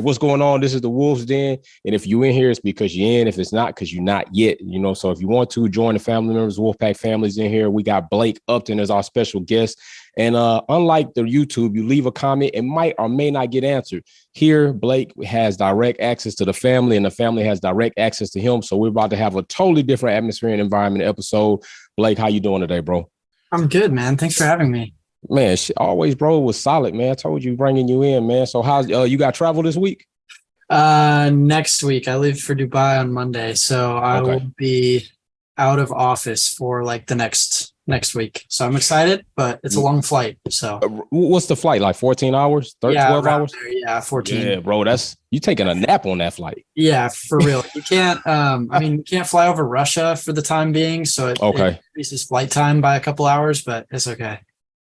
what's going on? This is the Wolves Den. And if you in here, it's because you're in. If it's not, because you're not yet, So if you want to join the family members, Wolfpack families in here, we got Blake Upton as our special guest. And unlike the YouTube, you leave a comment, it might or may not get answered. Here, Blake has direct access to the family, and the family has direct access to him. So we're about to have a totally different atmosphere and environment episode. Blake, how you doing today, bro? I'm good, man. Thanks for having me. Man, always, bro, was solid, man. I told you bringing you in, man. So how's you got travel this week? Next week. I leave for Dubai on Monday, so I will be out of office for like the next week. So I'm excited, but it's a long flight. So what's the flight? Like 14 hours? 12 hours? There, yeah, 14. Yeah, bro, you taking a nap on that flight. Yeah, for real. You can't you can't fly over Russia for the time being, so it increases flight time by a couple hours, but it's okay.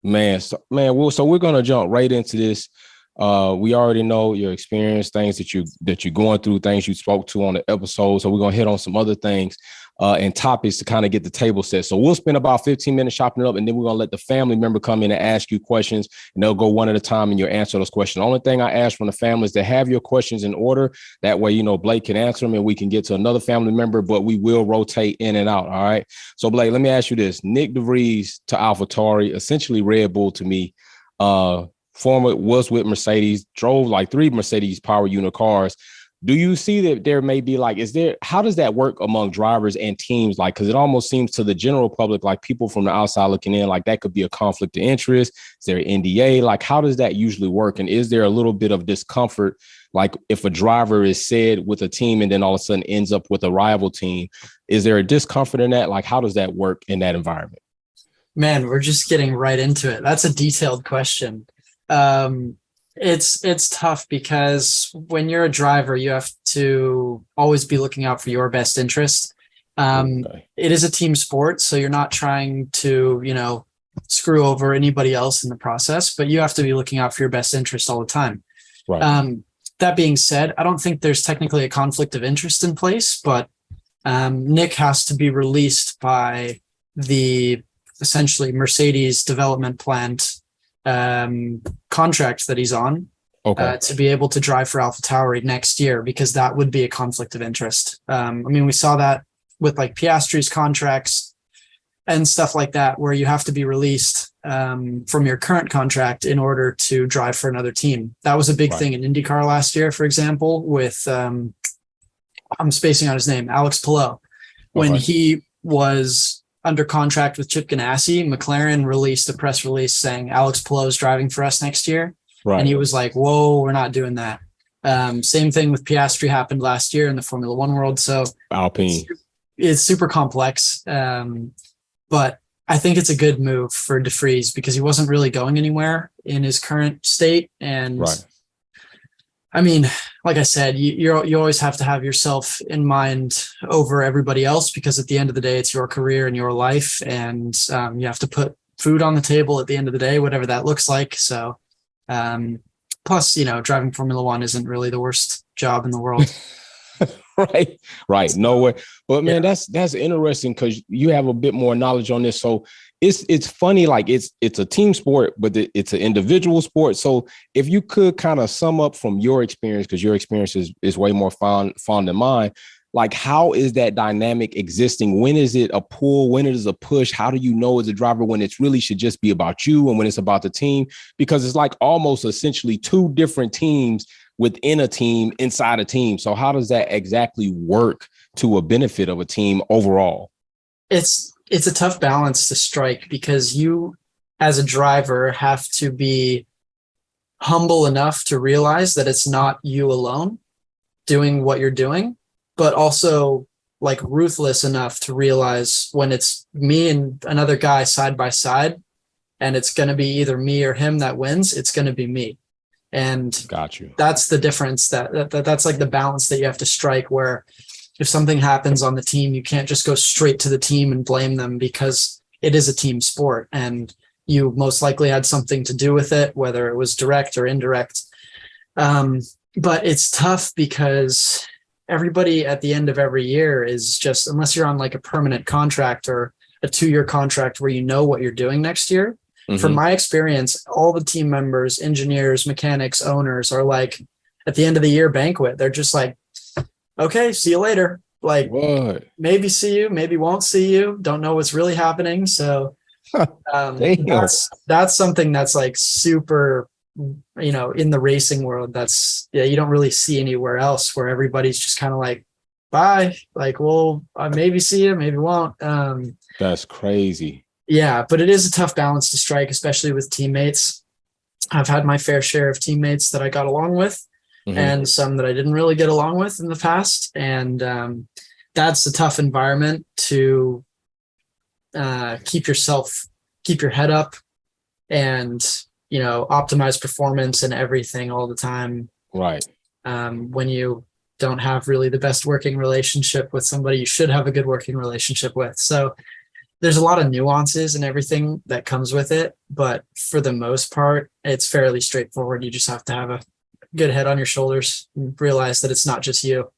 Man, so we're gonna jump right into this. We already know your experience, things that you're going through, things you spoke to on the episode. So we're gonna hit on some other things and topics to kind of get the table set. So we'll spend about 15 minutes chopping it up, and then we're gonna let the family member come in and ask you questions, and they'll go one at a time and you'll answer those questions. The only thing I ask from the family is to have your questions in order. That way, Blake can answer them and we can get to another family member, but we will rotate in and out. All right. So Blake, let me ask you this. Nick DeVries to AlphaTauri, essentially Red Bull to me. Former was with Mercedes, drove like 3 Mercedes power unit cars. Do you see that there may be how does that work among drivers and teams? Like, because it almost seems to the general public, like people from the outside looking in, like that could be a conflict of interest. Is there an NDA? Like, how does that usually work? And is there a little bit of discomfort? Like if a driver is said with a team and then all of a sudden ends up with a rival team, is there a discomfort in that? Like, how does that work in that environment? Man, we're just getting right into it. That's a detailed question. It's tough because when you're a driver, you have to always be looking out for your best interest. It is a team sport, so you're not trying to, screw over anybody else in the process, but you have to be looking out for your best interest all the time. Right. That being said, I don't think there's technically a conflict of interest in place, but Nick has to be released by the essentially Mercedes development plant contract that he's on to be able to drive for AlphaTauri next year, because that would be a conflict of interest. We saw that with like Piastri's contracts and stuff like that, where you have to be released from your current contract in order to drive for another team. That was a big thing in IndyCar last year, for example, with I'm spacing on his name, Alex Palou. When he was under contract with Chip Ganassi, McLaren released a press release saying Alex Palou is driving for us next year. Right. And he was like, whoa, we're not doing that. Same thing with Piastri happened last year in the Formula One world. So Alpine. It's super complex. But I think it's a good move for DeVries because he wasn't really going anywhere in his current state. And like I said, you always have to have yourself in mind over everybody else, because at the end of the day, it's your career and your life, and you have to put food on the table at the end of the day, whatever that looks like. So, plus, driving Formula One isn't really the worst job in the world. Right. No way. But man, that's interesting because you have a bit more knowledge on this. So it's funny, like it's a team sport, but it's an individual sport. So if you could kind of sum up from your experience, because your experience is way more fond than mine, like how is that dynamic existing? When is it a pull? When it is a push? How do you know as a driver when it really should just be about you and when it's about the team? Because it's like almost essentially 2 different teams within a team, inside a team. So how does that exactly work to a benefit of a team overall? It's a tough balance to strike, because you as a driver have to be humble enough to realize that it's not you alone doing what you're doing, but also like ruthless enough to realize when it's me and another guy side by side, and it's going to be either me or him that wins, it's going to be me. And got you. That's the difference. That's like the balance that you have to strike, where if something happens on the team, you can't just go straight to the team and blame them, because it is a team sport and you most likely had something to do with it, whether it was direct or indirect. But it's tough because everybody at the end of every year is just, unless you're on like a permanent contract or a 2-year contract where you know what you're doing next year. From my experience, all the team members, engineers, mechanics, owners are like, at the end of the year banquet. They're just like, okay, see you later. Like, what? Maybe see you, maybe won't see you. Don't know what's really happening. So that's something that's like super, in the racing world, you don't really see anywhere else, where everybody's just kind of like, bye. Like, well, I maybe see you, maybe won't. That's crazy. Yeah, but it is a tough balance to strike, especially with teammates. I've had my fair share of teammates that I got along with, and some that I didn't really get along with in the past. And that's a tough environment to keep your head up and, optimize performance and everything all the time. Right. When you don't have really the best working relationship with somebody you should have a good working relationship with. So there's a lot of nuances and everything that comes with it, but for the most part, it's fairly straightforward. You just have to have a good head on your shoulders and realize that it's not just you.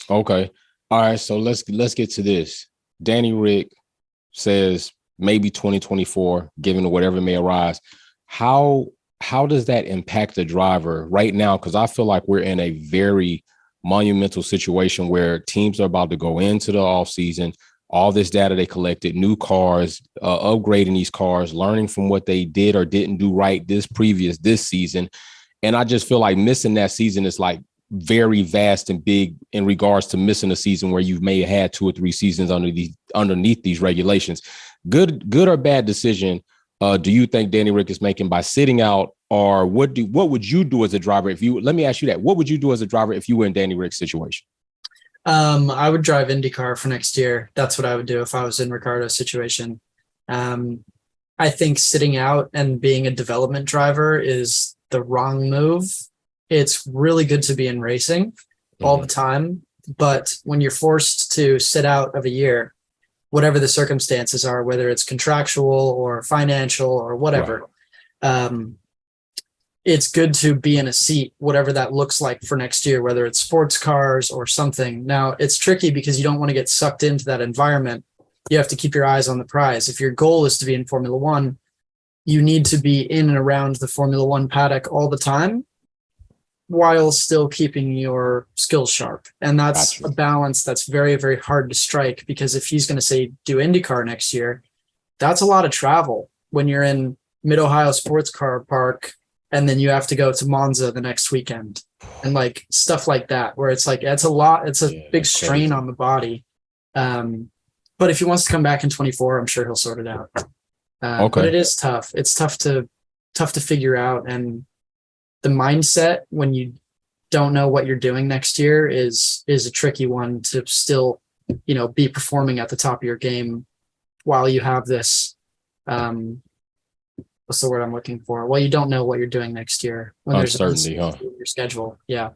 Okay. All right. So let's get to this. Danny Rick says maybe 2024, given whatever may arise. How does that impact the driver right now? Because I feel like we're in a very monumental situation where teams are about to go into the offseason. All this data they collected, new cars, upgrading these cars, learning from what they did or didn't do right this season. And I just feel like missing that season is like very vast and big in regards to missing a season where you may have had 2 or 3 seasons underneath these regulations. Good or bad decision do you think Danny Rick is making by sitting out, or what would you do as a driver let me ask you that. What would you do as a driver if you were in Danny Rick's situation? I would drive IndyCar for next year. That's what I would do if I was in Ricciardo's situation. I think sitting out and being a development driver is the wrong move. It's really good to be in racing all the time, but when you're forced to sit out of a year, whatever the circumstances are, whether it's contractual or financial or whatever, it's good to be in a seat, whatever that looks like for next year, whether it's sports cars or something. Now, it's tricky because you don't want to get sucked into that environment. You have to keep your eyes on the prize. If your goal is to be in Formula One, you need to be in and around the Formula One paddock all the time while still keeping your skills sharp. And that's a balance that's very, very hard to strike, because if he's going to say do IndyCar next year, that's a lot of travel when you're in Mid-Ohio Sports Car Park, and then you have to go to Monza the next weekend and like stuff like that, where it's like, it's a lot, it's a big strain on the body. But if he wants to come back in 24, I'm sure he'll sort it out. But it is tough. It's tough to figure out. And the mindset when you don't know what you're doing next year is a tricky one to still, be performing at the top of your game while you have this, what's the word I'm looking for? Well, you don't know what you're doing next year when there's uncertainty in your schedule. Yeah.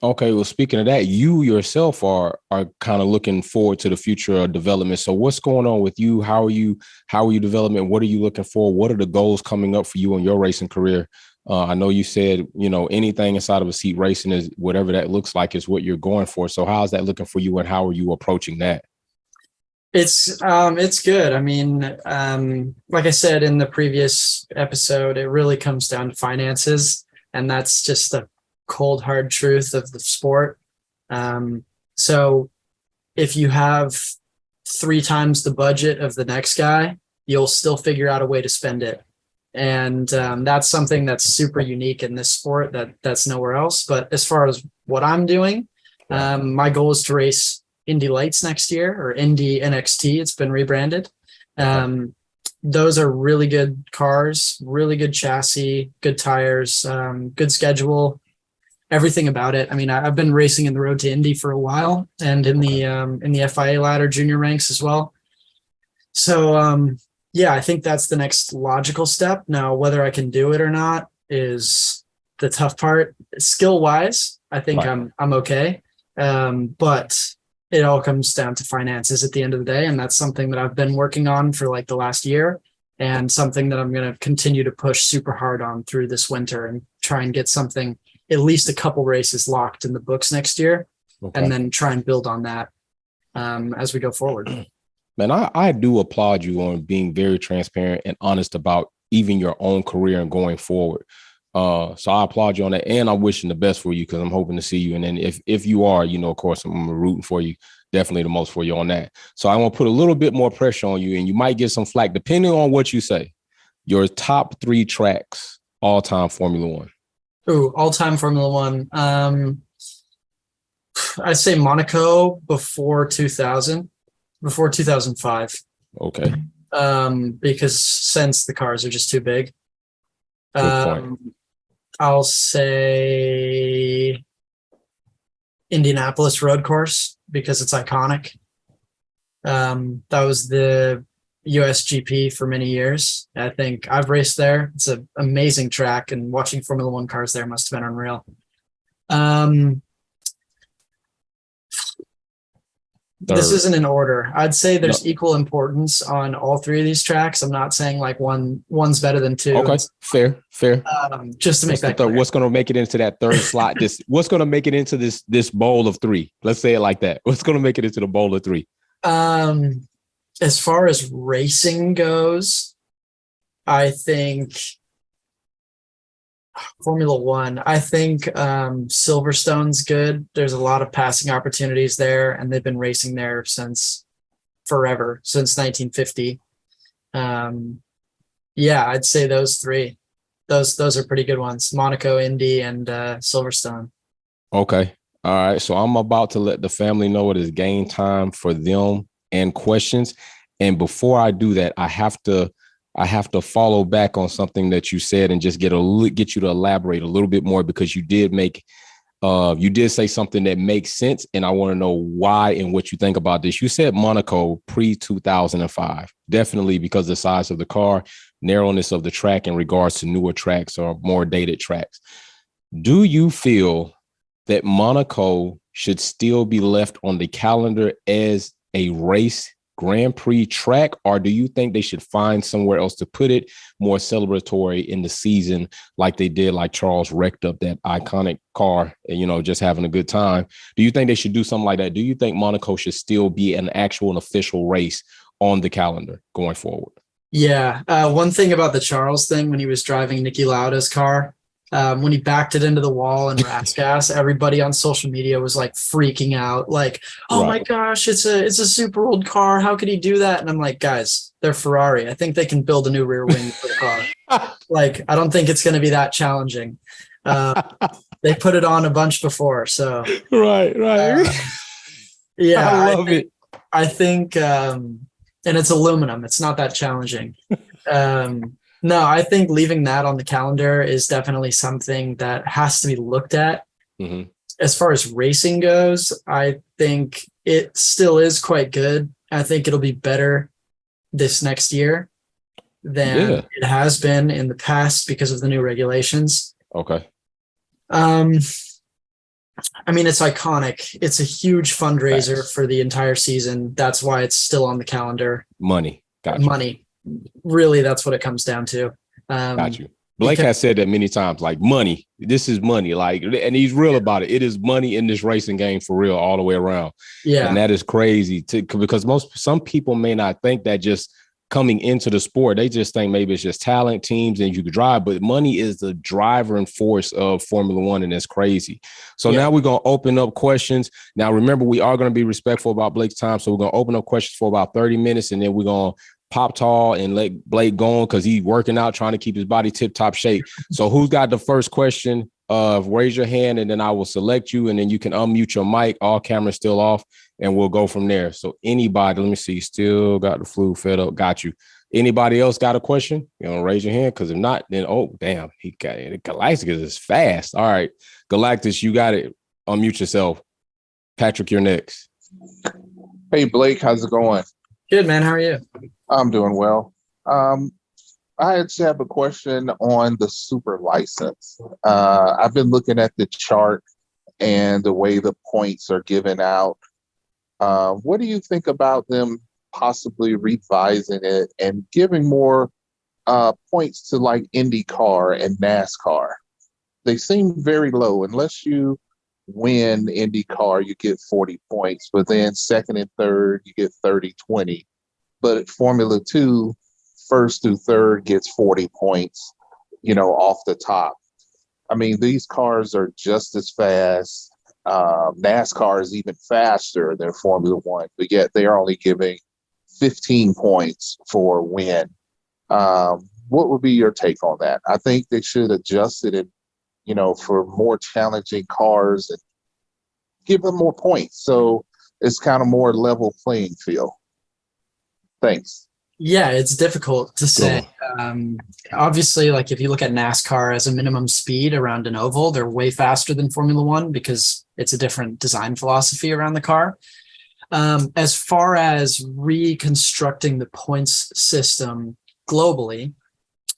Okay. Well, speaking of that, you yourself are kind of looking forward to the future of development. So what's going on with you? How are you developing? What are you looking for? What are the goals coming up for you in your racing career? I know you said, anything inside of a seat racing is whatever that looks like is what you're going for. So how's that looking for you, and how are you approaching that? It's good. I mean, like I said in the previous episode, it really comes down to finances, and that's just the cold, hard truth of the sport. So if you have 3 times the budget of the next guy, you'll still figure out a way to spend it. And that's something that's super unique in this sport that's nowhere else. But as far as what I'm doing, my goal is to race Indy Lights next year, or Indy NXT. It's been rebranded. Those are really good cars, really good chassis, good tires, good schedule, everything about it. I mean, I've been racing in the road to Indy for a while, and in the FIA ladder junior ranks as well. So yeah, I think that's the next logical step. Now, whether I can do it or not is the tough part. Skill wise, I think I'm okay. But it all comes down to finances at the end of the day. And that's something that I've been working on for like the last year, and something that I'm going to continue to push super hard on through this winter, and try and get something, at least a couple races locked in the books next year, and then try and build on that as we go forward. Man, I do applaud you on being very transparent and honest about even your own career and going forward. So I applaud you on that, and I'm wishing the best for you because I'm hoping to see you. And then if you are, of course, I'm rooting for you, definitely the most for you on that. So I want to put a little bit more pressure on you, and you might get some flack depending on what you say. Your top 3 tracks all-time Formula One. Ooh, all-time Formula One. I say Monaco before 2000, before 2005. Okay. Because since the cars are just too big. Good point. I'll say Indianapolis road course because it's iconic. That was the USGP for many years. I think I've raced there. It's an amazing track, and watching Formula One cars there must have been unreal. This isn't in order. I'd say there's equal importance on all 3 of these tracks. I'm not saying like one's better than 2. Okay, fair. Just to make that clear. What's going to make it into that third slot? What's going to make it into this bowl of 3? Let's say it like that. What's going to make it into the bowl of 3? As far as racing goes, I think Formula One. I think Silverstone's good. There's a lot of passing opportunities there, and they've been racing there since forever, since 1950. Yeah, I'd say those 3. Those are pretty good ones: Monaco, Indy, and Silverstone. Okay. All right. So I'm about to let the family know it is game time for them and questions. And before I do that, I have to follow back on something that you said and just get you to elaborate a little bit more, because you did say something that makes sense. And I want to know why and what you think about this. You said Monaco pre-2005, definitely because the size of the car, narrowness of the track in regards to newer tracks or more dated tracks. Do you feel that Monaco should still be left on the calendar as a race Grand Prix track, or do you think they should find somewhere else to put it, more celebratory in the season, like they did, like Charles wrecked up that iconic car, just having a good time? Do you think they should do something like that? Do you think Monaco should still be an actual and official race on the calendar going forward? Yeah. One thing about the Charles thing, when he was driving Niki Lauda's car, when he backed it into the wall and rat's gas, everybody on social media was like freaking out, like, "Oh my gosh, it's a super old car. How could he do that?" And I'm like, guys, they're Ferrari. I think they can build a new rear wing for the car. Like, I don't think it's going to be that challenging. They put it on a bunch before, so right. Yeah, I love it. I think, and it's aluminum. It's not that challenging. No, I think leaving that on the calendar is definitely something that has to be looked at. Mm-hmm. As far as racing goes, I think it still is quite good. I think it'll be better this next year than it has been in the past because of the new regulations. Okay. I mean, it's iconic. It's a huge fundraiser for the entire season. That's why it's still on the calendar. Money. Gotcha. Money. Really, that's what it comes down to. Got you. Blake has said that many times, like, money. This is money. Like, and he's real about it. It is money in this racing game for real, all the way around. Yeah. And that is crazy because some people may not think that just coming into the sport. They just think maybe it's just talent, teams, and you could drive, but money is the driver and force of Formula One, and it's crazy. So now we're going to open up questions. Now, remember, we are going to be respectful about Blake's time, so we're going to open up questions for about 30 minutes, and then we're going to pop tall and let Blake go on because he's working out, trying to keep his body tip-top shape. So who's got the first question? Raise your hand, and then I will select you, and then you can unmute your mic. All cameras still off, and we'll go from there. So anybody, let me see, still got the flu, fed up, got you. Anybody else got a question? You want to raise your hand? Because if not, then, oh, damn, he got it. Galactus is fast. All right, Galactus, you got it. Unmute yourself. Patrick, you're next. Hey, Blake, how's it going? Good, man. How are you? I'm doing well. I actually have a question on the super license. I've been looking at the chart and the way the points are given out. What do you think about them possibly revising it and giving more points to like IndyCar and NASCAR? They seem very low. Unless you win IndyCar, you get 40 points, but then second and third, you get 30, 20. But at Formula 2, first through third gets 40 points, off the top. I mean, these cars are just as fast. NASCAR is even faster than Formula One, but yet they are only giving 15 points for a win. What would be your take on that? I think they should adjust it, for more challenging cars and give them more points. So it's kind of more level playing field. Thanks. Yeah, it's difficult to say. Obviously, like if you look at NASCAR as a minimum speed around an oval, they're way faster than Formula One because it's a different design philosophy around the car. As far as reconstructing the points system globally,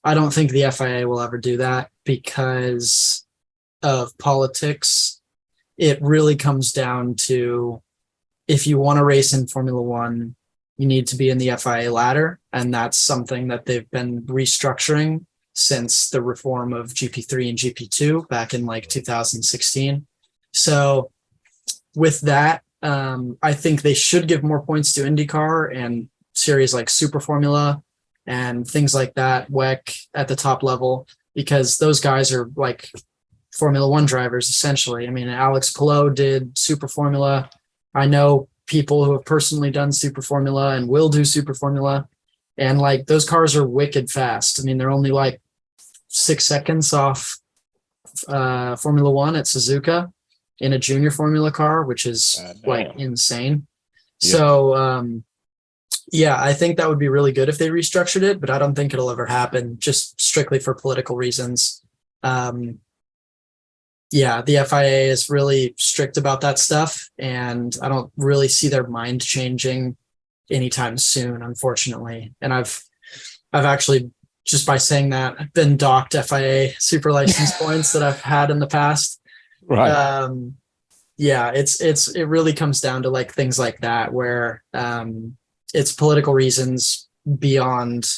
I don't think the FIA will ever do that because of politics. It really comes down to, if you want to race in Formula One, you need to be in the FIA ladder. And that's something that they've been restructuring since the reform of GP3 and GP2 back in like 2016. So with that, I think they should give more points to IndyCar and series like Super Formula and things like that, WEC at the top level, because those guys are like Formula One drivers, essentially. I mean, Alex Palou did Super Formula. I know people who have personally done Super Formula and will do Super Formula. And like those cars are wicked fast. I mean, they're only like 6 seconds off Formula One at Suzuka in a junior Formula car, which is like insane. Yeah. So, yeah, I think that would be really good if they restructured it, but I don't think it'll ever happen just strictly for political reasons. Yeah, the FIA is really strict about that stuff, and I don't really see their mind changing anytime soon, unfortunately. And I've actually, just by saying that, I've been docked FIA super license points that I've had in the past. Right. Yeah, it really comes down to like things like that, where it's political reasons beyond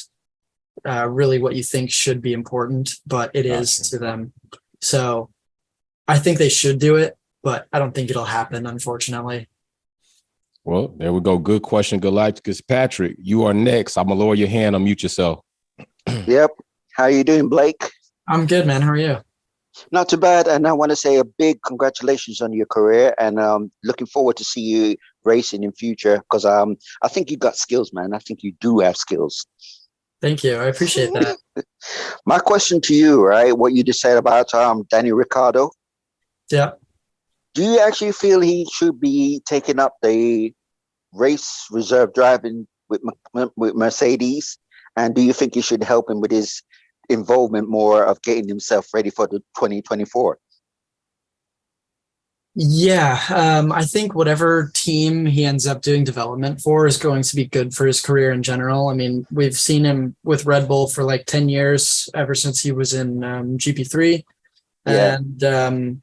really what you think should be important, but it is to them. So I think they should do it, but I don't think it'll happen, unfortunately. Well, there we go. Good question, Galacticus. Patrick, you are next. I'm going to lower your hand, unmute yourself. Yep. How you doing, Blake? I'm good, man. How are you? Not too bad. And I want to say a big congratulations on your career, and looking forward to see you racing in future, because I think you got skills, man. I think you do have skills. Thank you. I appreciate that. My question to you, right? What you just said about Danny Ricciardo. Yeah. Do you actually feel he should be taking up the race reserve driving with Mercedes? And do you think you should help him with his involvement more of getting himself ready for the 2024? Yeah, I think whatever team he ends up doing development for is going to be good for his career in general. I mean, we've seen him with Red Bull for like 10 years, ever since he was in GP3. Yeah. And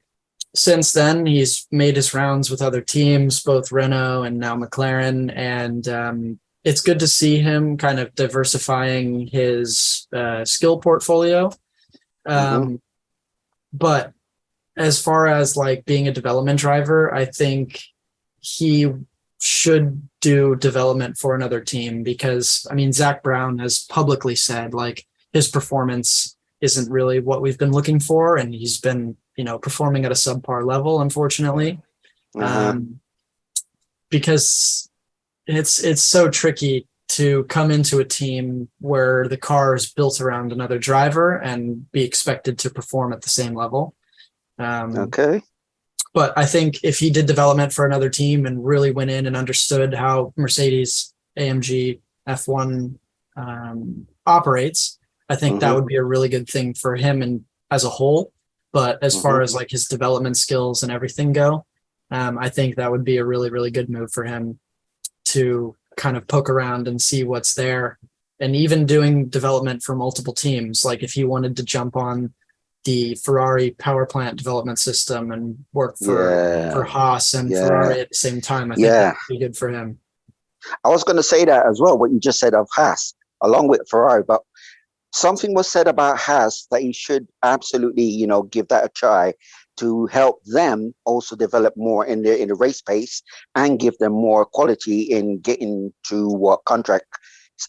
since then, he's made his rounds with other teams, both Renault and now McLaren. And it's good to see him kind of diversifying his skill portfolio. But as far as like being a development driver, I think he should do development for another team, because I mean, Zach Brown has publicly said like his performance isn't really what we've been looking for. And he's been, performing at a subpar level, unfortunately, because it's so tricky to come into a team where the car is built around another driver and be expected to perform at the same level. Okay. But I think if he did development for another team and really went in and understood how Mercedes AMG F1 operates, I think that would be a really good thing for him and as a whole. But as far as like his development skills and everything go, I think that would be a really, really good move for him to kind of poke around and see what's there. And even doing development for multiple teams, like if he wanted to jump on the Ferrari power plant development system and work for Haas and Ferrari at the same time, I think that would be good for him. I was going to say that as well, what you just said of Haas, along with Ferrari, but something was said about Haas that he should absolutely, give that a try to help them also develop more in the race pace and give them more quality in getting to what contract,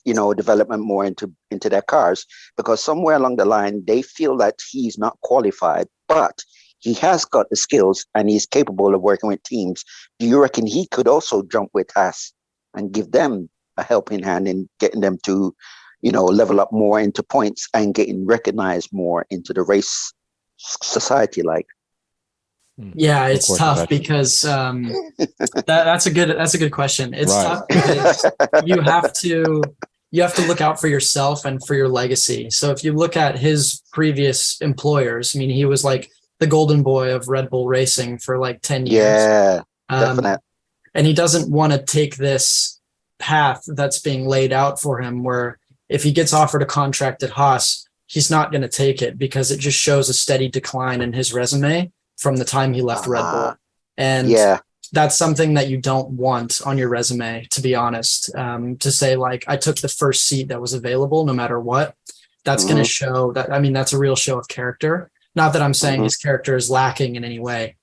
development more into their cars, because somewhere along the line they feel that he's not qualified, but he has got the skills and he's capable of working with teams. Do you reckon he could also jump with Haas and give them a helping hand in getting them to, level up more into points and getting recognized more into the race society? Like, yeah, it's tough because that's a good question. It's tough because you have to look out for yourself and for your legacy. So if you look at his previous employers, I mean, he was like the golden boy of Red Bull Racing for like 10 years. Yeah, definitely. And he doesn't want to take this path that's being laid out for him, where if he gets offered a contract at Haas, he's not going to take it because it just shows a steady decline in his resume from the time he left Red Bull. And that's something that you don't want on your resume, to be honest. To say like, I took the first seat that was available no matter what, that's going to show that. I mean, that's a real show of character. Not that I'm saying his character is lacking in any way.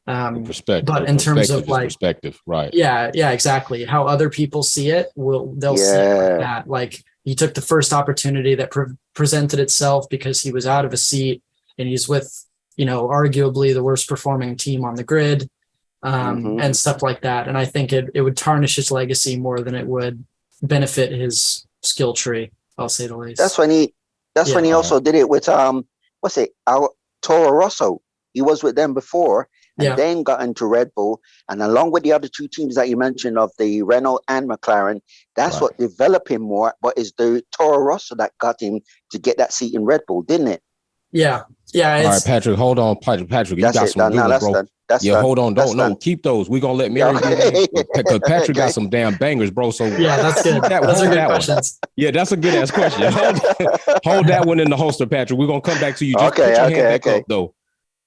Perspective, but in terms of like perspective, right? Yeah, exactly. How other people see it, they'll see it like that. Like, he took the first opportunity that presented itself because he was out of a seat and he's with, arguably the worst performing team on the grid, and stuff like that. And I think it would tarnish his legacy more than it would benefit his skill tree, I'll say the least. That's when he also did it with our Toro Rosso. He was with them before and then got into Red Bull. And along with the other two teams that you mentioned of the Renault and McLaren, that's what developed him more. But it's the Toro Rosso that got him to get that seat in Red Bull, didn't it? Yeah. All right, Patrick, hold on. Patrick, you got some good ones, bro. Hold on. Don't keep those. We're going to let Mary because Patrick got some damn bangers, bro. So yeah, that's good. Those are good questions. Yeah, that's a good ass question. Hold that one in the holster, Patrick. We're going to come back to you. Just put your hand back up, though.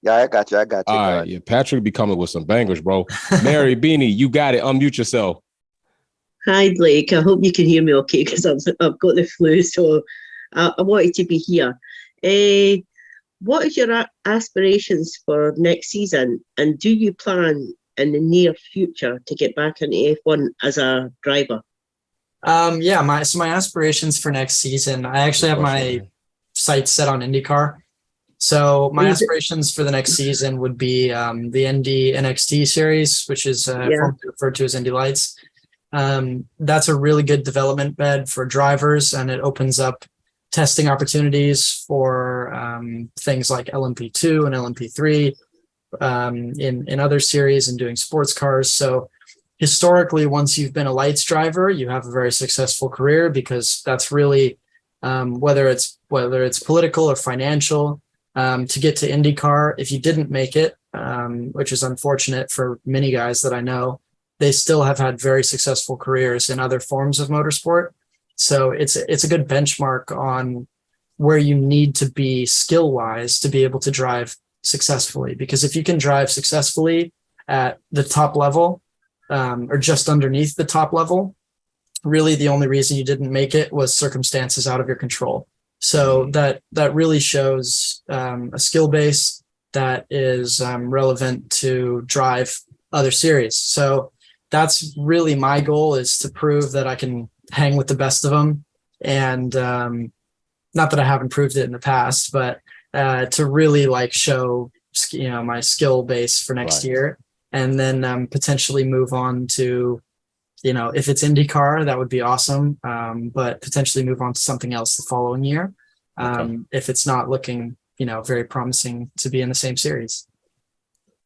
Yeah, I got you. All right, yeah, Patrick be coming with some bangers, bro. Mary Beanie, you got it. Unmute yourself. Hi, Blake. I hope you can hear me okay because I've got the flu, so I wanted to be here. What is your aspirations for next season, and do you plan in the near future to get back into F1 as a driver? My aspirations for next season, I actually have my sights set on IndyCar. So my aspirations for the next season would be the Indy NXT series, which is referred to as Indy Lights. That's a really good development bed for drivers, and it opens up testing opportunities for things like LMP2 and LMP3 in other series and doing sports cars. So historically, once you've been a lights driver, you have a very successful career, because that's really whether it's political or financial. To get to IndyCar, if you didn't make it, which is unfortunate for many guys that I know, they still have had very successful careers in other forms of motorsport. So it's a good benchmark on where you need to be skill-wise to be able to drive successfully. Because if you can drive successfully at the top level, or just underneath the top level, really the only reason you didn't make it was circumstances out of your control. So that really shows a skill base that is relevant to drive other series. So that's really my goal, is to prove that I can hang with the best of them. And not that I haven't proved it in the past, but to really like show, my skill base for next year, and then potentially move on to, if it's IndyCar, that would be awesome. But potentially move on to something else the following year. If it's not looking, very promising to be in the same series.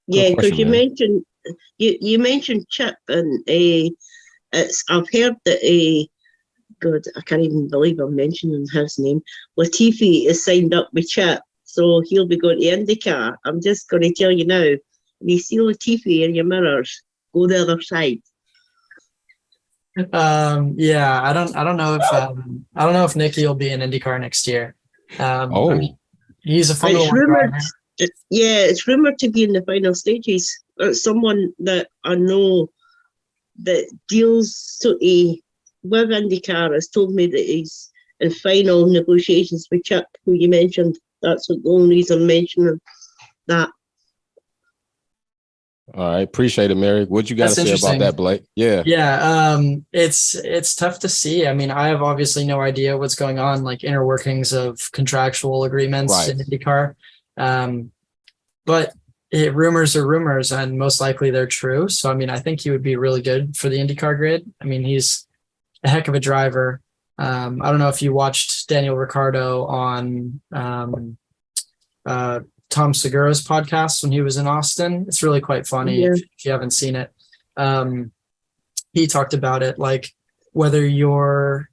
Yeah, because you mentioned Chip, and I've heard that God, I can't even believe I'm mentioning his name. Latifi is signed up with Chip, so he'll be going to IndyCar. I'm just going to tell you now, when you see Latifi in your mirrors, go the other side. I don't know if Nicky will be in IndyCar next year. He's a Formula One driver. It's rumored to be in the final stages. Someone that I know that deals with IndyCar has told me that he's in final negotiations with Chip, who you mentioned. That's the only reason I'm mentioning that. All right, appreciate it, Mary. What you got to say about that, Blake? Yeah. It's tough to see. I mean, I have obviously no idea what's going on, like inner workings of contractual agreements in IndyCar. but rumors are rumors, and most likely they're true. So, I mean, I think he would be really good for the IndyCar grid. I mean, he's a heck of a driver. I don't know if you watched Daniel Ricciardo on Tom Segura's podcast when he was in Austin. It's really quite funny if you haven't seen it. He talked about it, like whether you're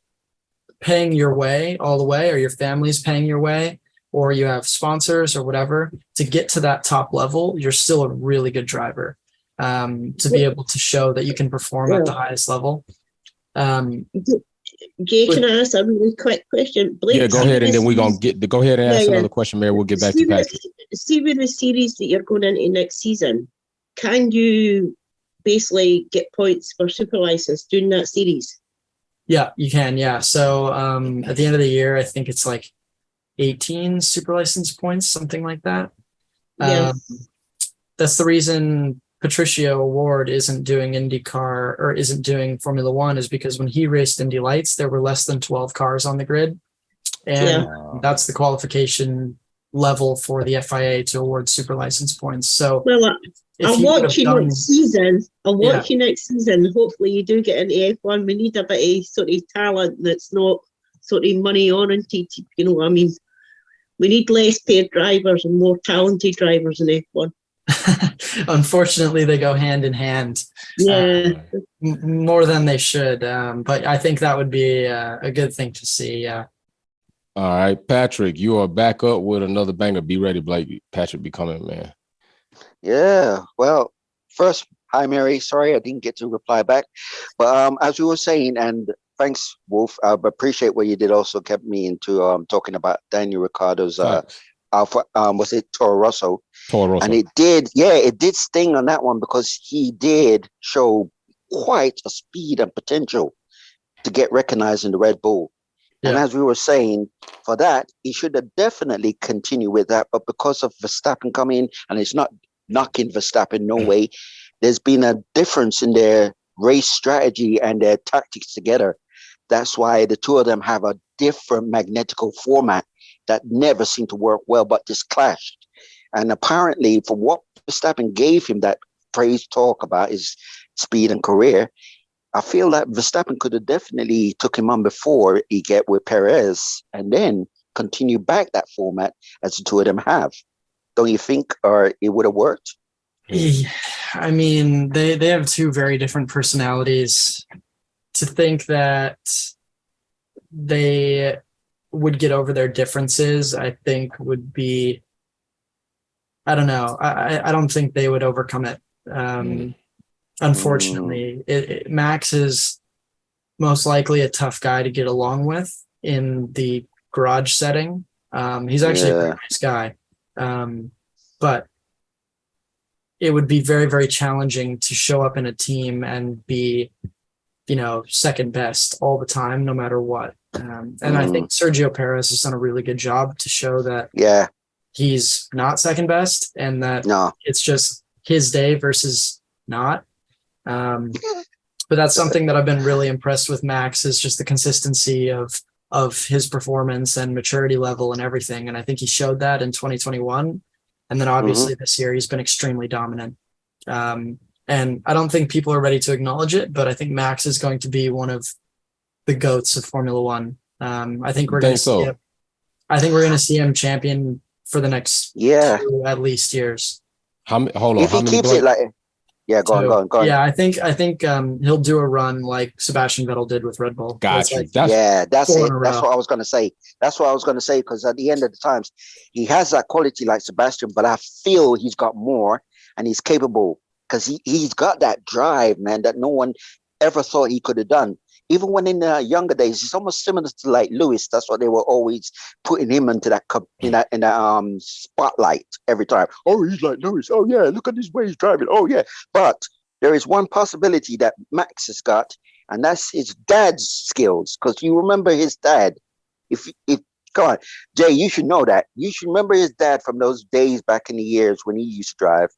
paying your way all the way or your family's paying your way or you have sponsors or whatever, to get to that top level, you're still a really good driver, to be able to show that you can perform at the highest level. Jay, can I ask a really quick question? Blake, go ahead, and then we're going to go ahead and ask another question, Mary. We'll get back to Patrick. See, with the series that you're going into next season, can you basically get points for super license doing that series? Yeah, you can. Yeah. So at the end of the year, I think it's like 18 super license points, something like that. That's the reason Patricio Ward isn't doing IndyCar or isn't doing Formula One, is because when he raced Indy Lights, there were less than 12 cars on the grid. And that's the qualification level for the FIA to award super license points. So I'll watch you next season. Next season. Hopefully you do get into F1. We need a bit of sort of talent that's not sort of money oriented. You know what I mean? We need less paid drivers and more talented drivers in F1. Unfortunately, they go hand in hand. More than they should. But I think that would be a good thing to see. Yeah. All right, Patrick, you are back up with another banger. Be ready, Blake. Patrick be coming, man. Yeah. Well, first, hi, Mary. Sorry, I didn't get to reply back. But as you were saying, and thanks, Wolf. I appreciate what you did. Also kept me into talking about Daniel Ricciardo's Alpha. Was it Toro Rosso? Toro Rosso. And it did sting on that one, because he did show quite a speed and potential to get recognized in the Red Bull. Yeah. And as we were saying, for that, he should have definitely continued with that. But because of Verstappen coming, and it's not knocking Verstappen, no way, there's been a difference in their race strategy and their tactics together. That's why the two of them have a different magnetical format that never seemed to work well, but just clashed. And apparently, for what Verstappen gave him that praise talk about his speed and career, I feel that Verstappen could have definitely took him on before he get with Perez and then continue back that format as the two of them have. Don't you think, or it would have worked? I mean, they have two very different personalities. To think that they would get over their differences, I think would be, I don't know. I don't think they would overcome it. Unfortunately, Max is most likely a tough guy to get along with in the garage setting. He's actually a pretty nice guy. But it would be very, very challenging to show up in a team and be, second best all the time, no matter what. And I think Sergio Perez has done a really good job to show that he's not second best and that it's just his day versus not. But that's something that I've been really impressed with Max, is just the consistency of his performance and maturity level and everything. And I think he showed that in 2021. And then obviously this year he's been extremely dominant. And I don't think people are ready to acknowledge it, but I think Max is going to be one of the GOATs of Formula One. I think we're going to see him. I think we're going to see him champion for the next 2 at least years. Hold on. If he keeps it like, go on. Yeah, I think he'll do a run like Sebastian Vettel did with Red Bull. Gotcha. That's it. That's what I was going to say. Because at the end of the times, he has that quality like Sebastian, but I feel he's got more and he's capable, because he's got that drive, man, that no one ever thought he could have done. Even when in the younger days, it's almost similar to like Lewis. That's what they were always putting him into that in that spotlight every time. Oh, he's like Lewis. Oh yeah, look at this way he's driving. Oh yeah. But there is one possibility that Max has got, and that's his dad's skills. Because you remember his dad. If come on, Jay, you should know that. You should remember his dad from those days back in the years when he used to drive,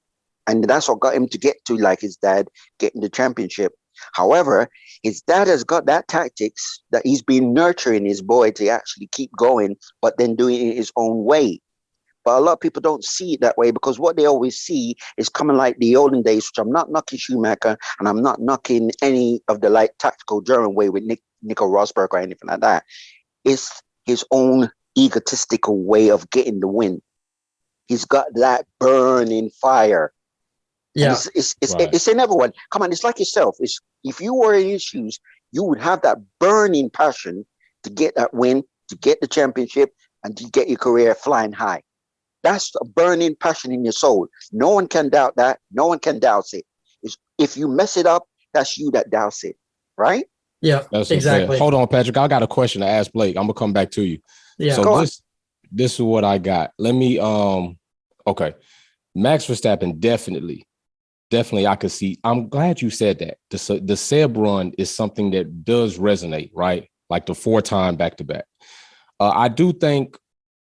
and that's what got him to get to like his dad getting the championship. However, his dad has got that tactics that he's been nurturing his boy to actually keep going, but then doing it his own way. But a lot of people don't see it that way because what they always see is coming like the olden days, which I'm not knocking Schumacher and I'm not knocking any of the like tactical German way with Nico Rosberg or anything like that. It's his own egotistical way of getting the win. He's got that burning fire. Yeah, it's in everyone. Come on, it's like yourself. If you were in his shoes, you would have that burning passion to get that win, to get the championship, and to get your career flying high. That's a burning passion in your soul. No one can doubt that. No one can doubt it. If you mess it up, that's you that doubts it, right? Yeah, that's exactly. Hold on, Patrick. I got a question to ask Blake. I'm gonna come back to you. Yeah. So this is what I got. Let me okay. Max Verstappen definitely I could see. I'm glad you said that. The Seb run is something that does resonate, right? Like the 4-time back-to-back. I do think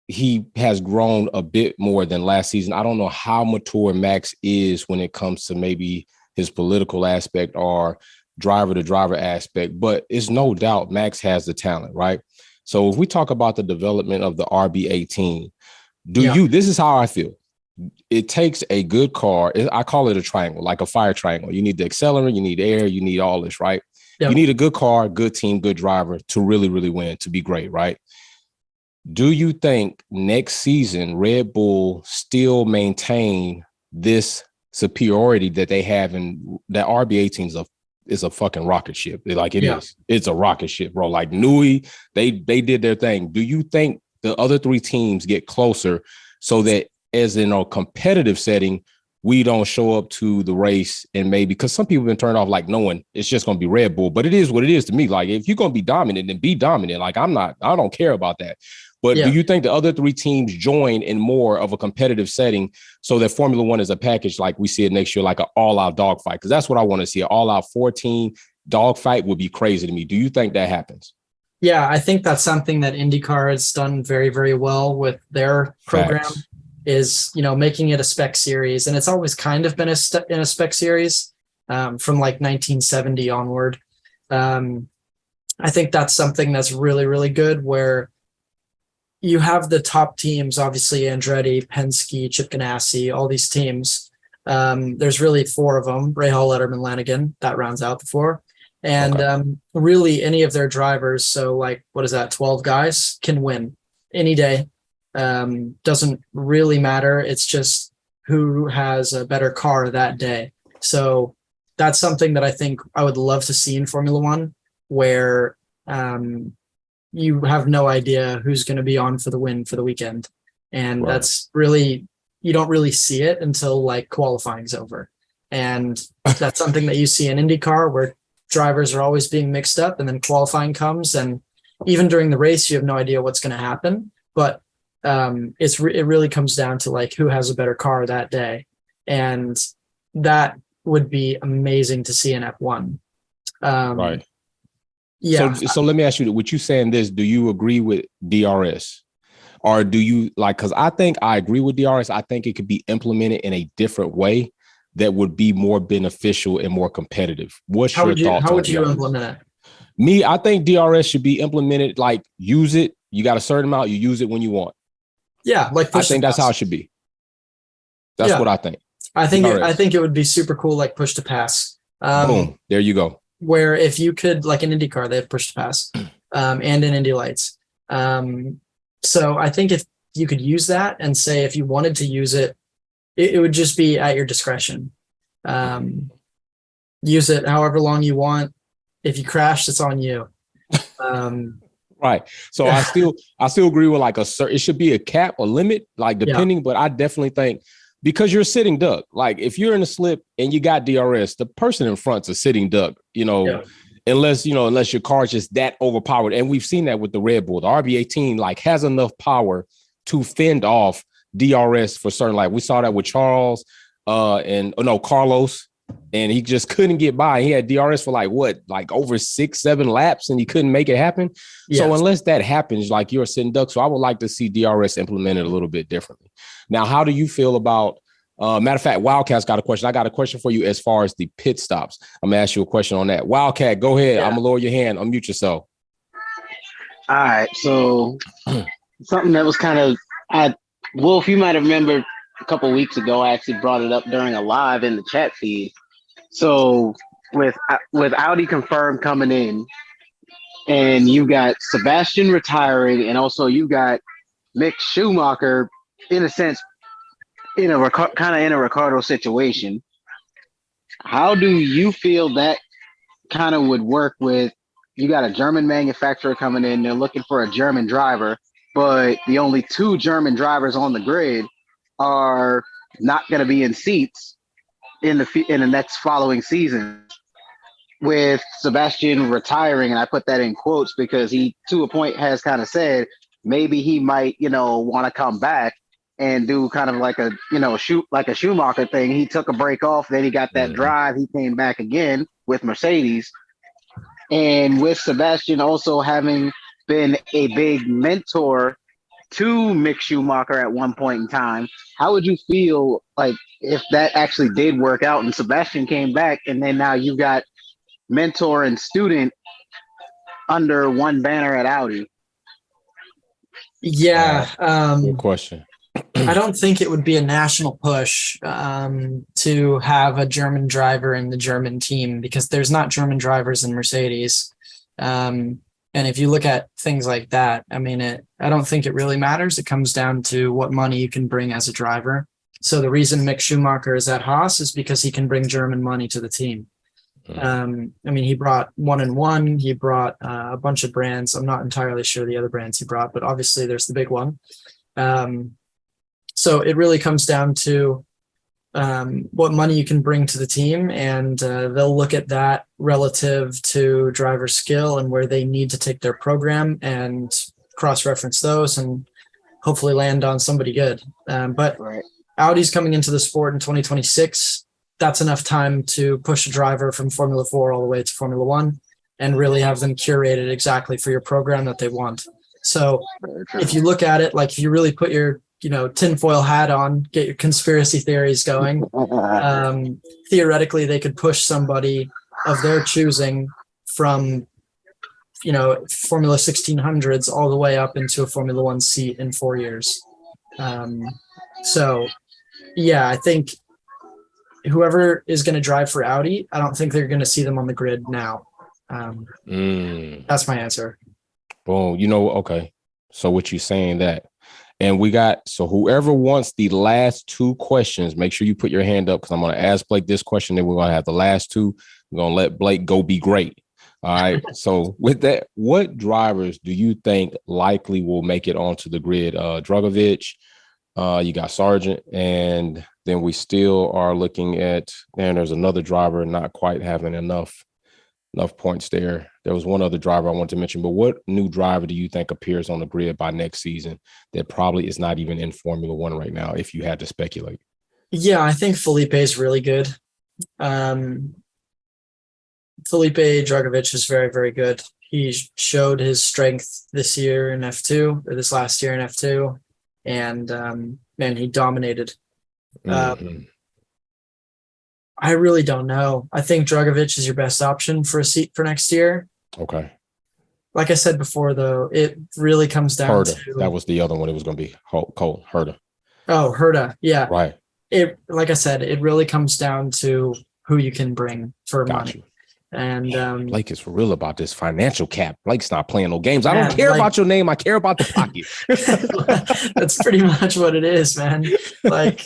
he has grown a bit more than last season. I don't know how mature Max is when it comes to maybe his political aspect or driver-to-driver aspect, but it's no doubt Max has the talent, right? So if we talk about the development of the RB18, this is how I feel. It takes a good car. I call it a triangle, like a fire triangle. You need the accelerant, you need air, you need all this, right? Yep. You need a good car, good team, good driver to really, really win, to be great, right? Do you think next season Red Bull still maintain this superiority that they have in that RB18 is a fucking rocket ship? Like it is. It's a rocket ship, bro. Like Nui, they did their thing. Do you think the other 3 teams get closer so that as in a competitive setting, we don't show up to the race and maybe because some people have been turned off like knowing it's just going to be Red Bull, but it is what it is to me. Like if you're going to be dominant, then be dominant. Like I don't care about that. But do you think the other 3 teams join in more of a competitive setting so that Formula One is a package like we see it next year, like an all-out dogfight? Because that's what I want to see. An all-out 14 dogfight would be crazy to me. Do you think that happens? Yeah, I think that's something that IndyCar has done very, very well with their program. Facts. Is, making it a spec series. And it's always kind of been in a spec series from like 1970 onward. I think that's something that's really, really good where you have the top teams, obviously Andretti, Penske, Chip Ganassi, all these teams. There's really 4 of them, Rahal, Letterman, Lanigan, that rounds out the 4. And really any of their drivers, so like, what is that, 12 guys can win any day. Doesn't really matter. It's just who has a better car that day. So that's something that I think I would love to see in Formula One, where you have no idea who's going to be on for the win for the weekend. And that's really, you don't really see it until like qualifying's over. And that's something that you see in IndyCar where drivers are always being mixed up and then qualifying comes. And even during the race, you have no idea what's going to happen. But it really comes down to like who has a better car that day, and that would be amazing to see in F1. Right. Yeah. So let me ask you, what you saying this, do you agree with DRS? Or do you because I think I agree with DRS. I think it could be implemented in a different way that would be more beneficial and more competitive. What's your thoughts? How would you implement it? I think DRS should be implemented, like use it. You got a certain amount, you use it when you want. Yeah, like I think that's how it should be. That's what I think. I think it would be super cool, like push to pass. Boom, there you go. Where if you could, like in IndyCar, they have push to pass, and in Indy Lights. So I think if you could use that and say if you wanted to use it, it would just be at your discretion. Use it however long you want. If you crash, it's on you. Right. So I still agree with like it should be a cap, a limit, like depending, but I definitely think because you're sitting duck, like if you're in a slip and you got DRS, the person in front's a sitting duck, unless your car's just that overpowered. And we've seen that with the Red Bull. The RB18 like has enough power to fend off DRS for certain, like we saw that with Carlos, and he just couldn't get by. He had DRS for like over 6-7 laps, and he couldn't make it happen. Yes. So unless that happens, like you're a sitting duck. So I would like to see DRS implemented a little bit differently. Now, how do you feel about? Matter of fact, Wildcat's got a question. I got a question for you as far as the pit stops. I'm gonna ask you a question on that. Wildcat, go ahead. Yeah. I'm gonna lower your hand. Unmute yourself. All right. So something that was kind of I Wolf, you might have remembered a couple weeks ago, I actually brought it up during a live in the chat feed. So with Audi confirmed coming in, and you got Sebastian retiring, and also you got Mick Schumacher, in a sense, in a kind of in a Ricciardo situation. How do you feel that kind of would work with, you got a German manufacturer coming in, they're looking for a German driver, but the only two German drivers on the grid are not going to be in seats in the next following season, with Sebastian retiring, and I put that in quotes because he, to a point, has kind of said maybe he might, want to come back and do kind of like a, a Schumacher thing. He took a break off, then he got that drive. He came back again with Mercedes. And with Sebastian also having been a big mentor to Mick Schumacher at one point in time, how would you feel like if that actually did work out and Sebastian came back, and then now you got mentor and student under one banner at Audi? Yeah. Good question. I don't think it would be a national push to have a German driver in the German team, because there's not German drivers in Mercedes. And if you look at things like that, I mean, I don't think it really matters. It comes down to what money you can bring as a driver. So the reason Mick Schumacher is at Haas is because he can bring German money to the team. I mean, he brought 1&1. He brought a bunch of brands. I'm not entirely sure the other brands he brought, but obviously there's the big one. So it really comes down to what money you can bring to the team, and they'll look at that relative to driver skill and where they need to take their program and cross-reference those and hopefully land on somebody good. But Audi's coming into the sport in 2026. That's enough time to push a driver from Formula 4 all the way to Formula 1 and really have them curated exactly for your program that they want. So if you look at it, like if you really put your tinfoil hat on, get your conspiracy theories going, theoretically they could push somebody of their choosing from Formula 1600s all the way up into a Formula 1 seat in 4 years. So yeah, I think whoever is going to drive for Audi, I don't think they're going to see them on the grid now. That's my answer. Boom. Okay. So what you saying that, and so whoever wants the last two questions, make sure you put your hand up, because I'm going to ask Blake this question. Then we're going to have the last two. We're going to let Blake go be great. All right. So with that, what drivers do you think likely will make it onto the grid? Drugovich, you got Sargent, and then we still are looking at, there's another driver not quite having enough points there. There was one other driver I wanted to mention, but what new driver do you think appears on the grid by next season that probably is not even in Formula 1 right now, if you had to speculate? Yeah, I think Felipe is really good. Felipe Drugovich is very, very good. He showed his strength this year in F2, or this last year in F2, and man, he dominated. I really don't know. I think Drugovich is your best option for a seat for next year. Okay. Like I said before, though, it really comes down to... That was the other one. It was going to be Cole Herta. Oh, Herta. Yeah. Right. Like I said, it really comes down to who you can bring for money. And Blake is for real about this financial cap. Blake's not playing no games. I don't care about your name. I care about the pocket. That's pretty much what it is, man. Like,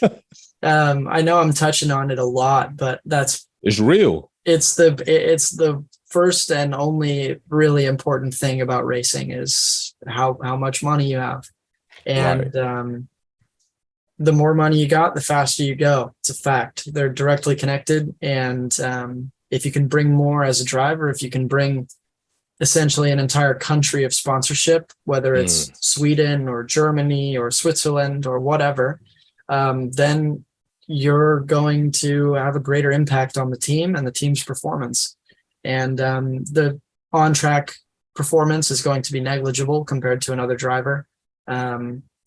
I know I'm touching on it a lot, but it's real. It's the first and only really important thing about racing is how much money you have. And the more money you got, the faster you go. It's a fact. They're directly connected. And if you can bring more as a driver, if you can bring essentially an entire country of sponsorship, whether it's Sweden or Germany or Switzerland or whatever, then you're going to have a greater impact on the team and the team's performance. And the on-track performance is going to be negligible compared to another driver.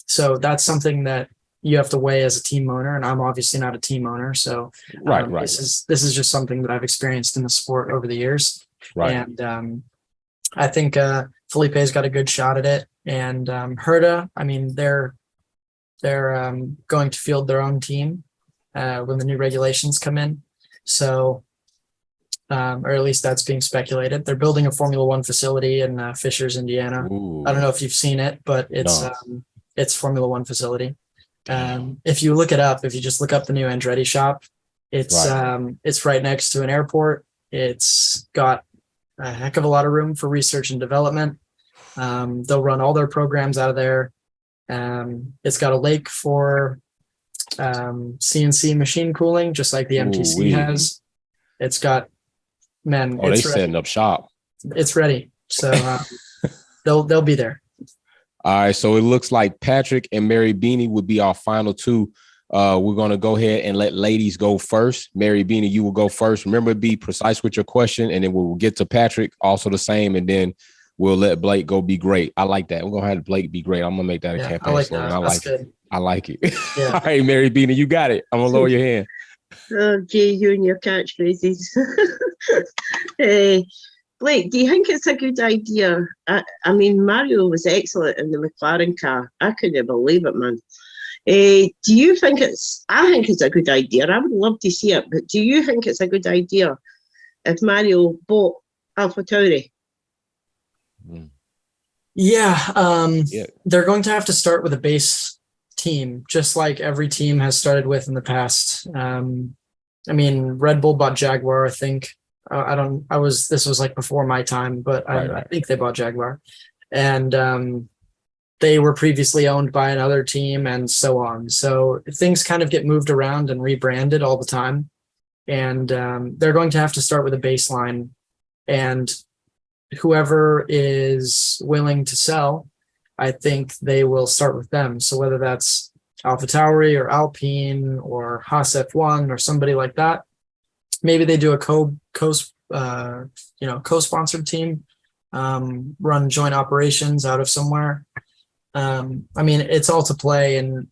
So that's something that you have to weigh as a team owner, and I'm obviously not a team owner. So this is just something that I've experienced in the sport over the years. Right. And I think Felipe's got a good shot at it. And Herta, I mean, they're They're going to field their own team when the new regulations come in. So, or at least that's being speculated. They're building a Formula One facility in Fishers, Indiana. Ooh. I don't know if you've seen it, but it's Formula One facility. If you look it up, if you just look up the new Andretti shop, it's right next to an airport. It's got a heck of a lot of room for research and development. They'll run all their programs out of there. It's got a lake for CNC machine cooling, just like the MTC has. It's got, man. Oh, they setting up shop. It's ready. So they'll be there. All right. So it looks like Patrick and Mary Beanie would be our final two. We're going to go ahead and let ladies go first. Mary Beanie, you will go first. Remember, be precise with your question, and then we'll get to Patrick, also the same, and then we'll let Blake go be great. I like that. We're going to have Blake be great. I'm going to make that a campaign. I like slogan. that. That's good. I like it. Yeah. All right, Mary Beanie, you got it. I'm going to lower your hand. Oh, Jay, you and your catchphrases. Blake, do you think it's a good idea? I mean, Mario was excellent in the McLaren car. I couldn't believe it, man. Do you think I think it's a good idea. I would love to see it, but do you think it's a good idea if Mario bought AlphaTauri? Yeah. They're going to have to start with a base team, just like every team has started with in the past. I mean, Red Bull bought Jaguar, I think. This was like before my time, but I think they bought Jaguar. And they were previously owned by another team and so on. So things kind of get moved around and rebranded all the time. And they're going to have to start with a baseline. And whoever is willing to sell, I think they will start with them. So whether that's AlphaTauri or Alpine or Haas F1 or somebody like that, maybe they do a co-sponsored team, run joint operations out of somewhere. I mean, it's all to play, and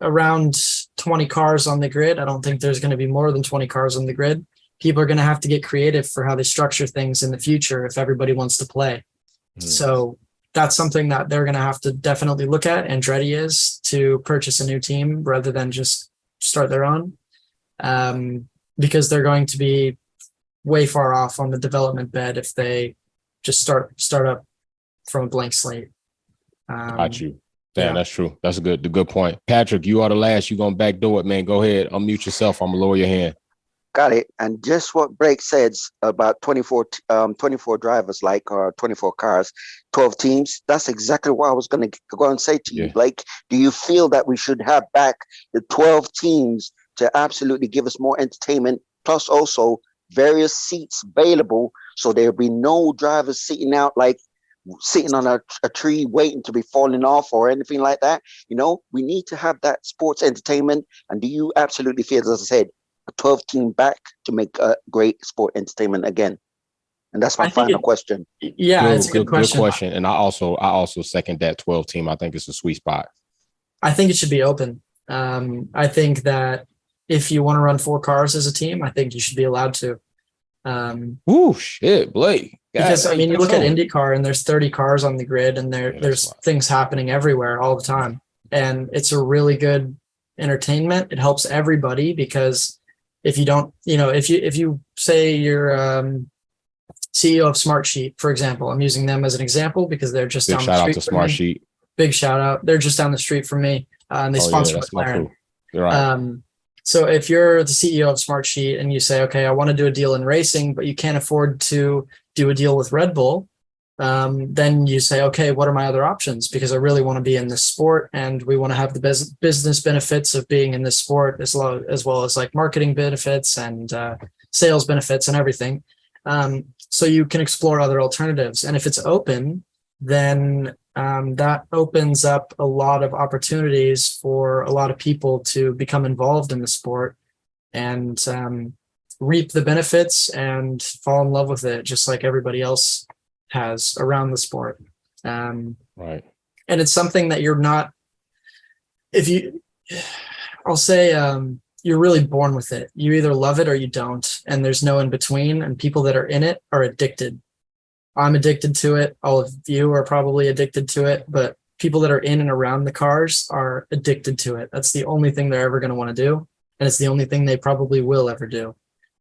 around 20 cars on the grid. I don't think there's going to be more than 20 cars on the grid. People are going to have to get creative for how they structure things in the future if everybody wants to play. So that's something that they're going to have to definitely look at. Andretti is to purchase a new team rather than just start their own, because they're going to be way far off on the development bed if they just start up from a blank slate. Got you. Damn, that's true. That's a good point. Patrick, you are the last. You're going to backdoor it, man. Go ahead. Unmute yourself. I'm going to lower your hand. Got it. And just what Blake said about 24 drivers, or 24 cars, 12 teams. That's exactly what I was going to go and say to you, Blake. Do you feel that we should have back the 12 teams to absolutely give us more entertainment, plus also various seats available, so there'll be no drivers sitting on a tree waiting to be falling off or anything like that? We need to have that sports entertainment. And do you absolutely feel, as I said, a 12 team back to make a great sport entertainment again? And that's my final question. Yeah, it's a good question. Good question. And I also second that 12 team. I think it's a sweet spot. I think it should be open. I think that if you want to run 4 cars as a team, I think you should be allowed to. Shit, Blake. Because I mean, you look at IndyCar and there's 30 cars on the grid, and there's things happening everywhere all the time, and it's a really good entertainment. It helps everybody, because if you don't, if you say you're CEO of Smartsheet, for example, I'm using them as an example because they're just down the street. Shout out to Smartsheet. Big shout out. They're just down the street from me, and they sponsor McLaren. You're right. So if you're the CEO of Smartsheet and you say, okay, I want to do a deal in racing, but you can't afford to do a deal with Red Bull, then you say, okay, what are my other options? Because I really want to be in this sport, and we want to have the business benefits of being in this sport, as well as like marketing benefits and sales benefits and everything. So you can explore other alternatives. And if it's open, then that opens up a lot of opportunities for a lot of people to become involved in the sport and reap the benefits and fall in love with it, just like everybody else has around the sport. Right. And it's something that you're not, I'll say, you're really born with it. You either love it or you don't, and there's no in between, and people that are in it are addicted. I'm addicted to it. All of you are probably addicted to it, but people that are in and around the cars are addicted to it. That's the only thing they're ever going to want to do. And it's the only thing they probably will ever do.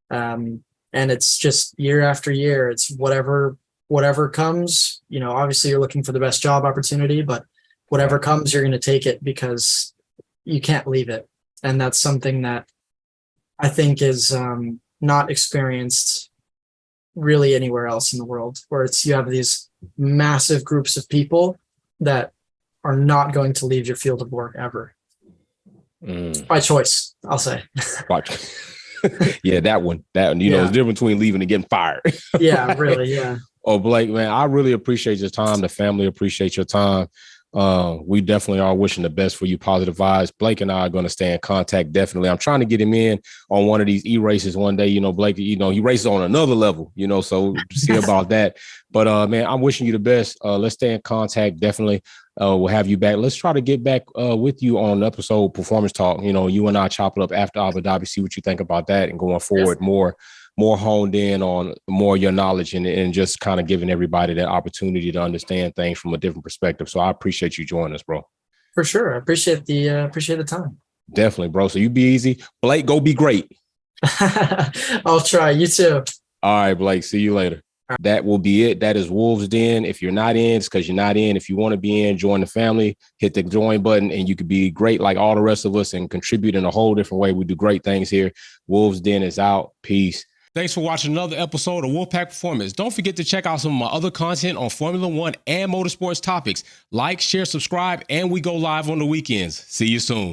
And it's just year after year, it's whatever comes, obviously you're looking for the best job opportunity, but whatever comes, you're going to take it because you can't leave it. And that's something that I think is not experienced really anywhere else in the world, where you have these massive groups of people that are not going to leave your field of work ever. By choice, I'll say. Yeah, that one, it's the difference between leaving and getting fired. Yeah, really. Yeah. Oh, Blake, man, I really appreciate your time. The family appreciate your time. We definitely are wishing the best for you. Positive vibes. Blake and I are going to stay in contact. Definitely. I'm trying to get him in on one of these e-races one day. Blake, he races on another level, so see about that. But man, I'm wishing you the best. Let's stay in contact. Definitely. We'll have you back. Let's try to get back with you on an episode Performance Talk. You and I chop it up after Abu Dhabi, see what you think about that, and going forward more honed in on more your knowledge and just kind of giving everybody that opportunity to understand things from a different perspective. So I appreciate you joining us, bro. For sure. I appreciate the time. Definitely, bro. So you be easy. Blake, go be great. I'll try. You too. All right, Blake. See you later. That will be it. That is Wolves Den. If you're not in, it's because you're not in. If you want to be in, join the family, hit the join button, and you could be great like all the rest of us and contribute in a whole different way. We do great things here. Wolves Den is out. Peace. Thanks for watching another episode of Wolfpack Performance. Don't forget to check out some of my other content on Formula One and motorsports topics. Like, share, subscribe, and we go live on the weekends. See you soon.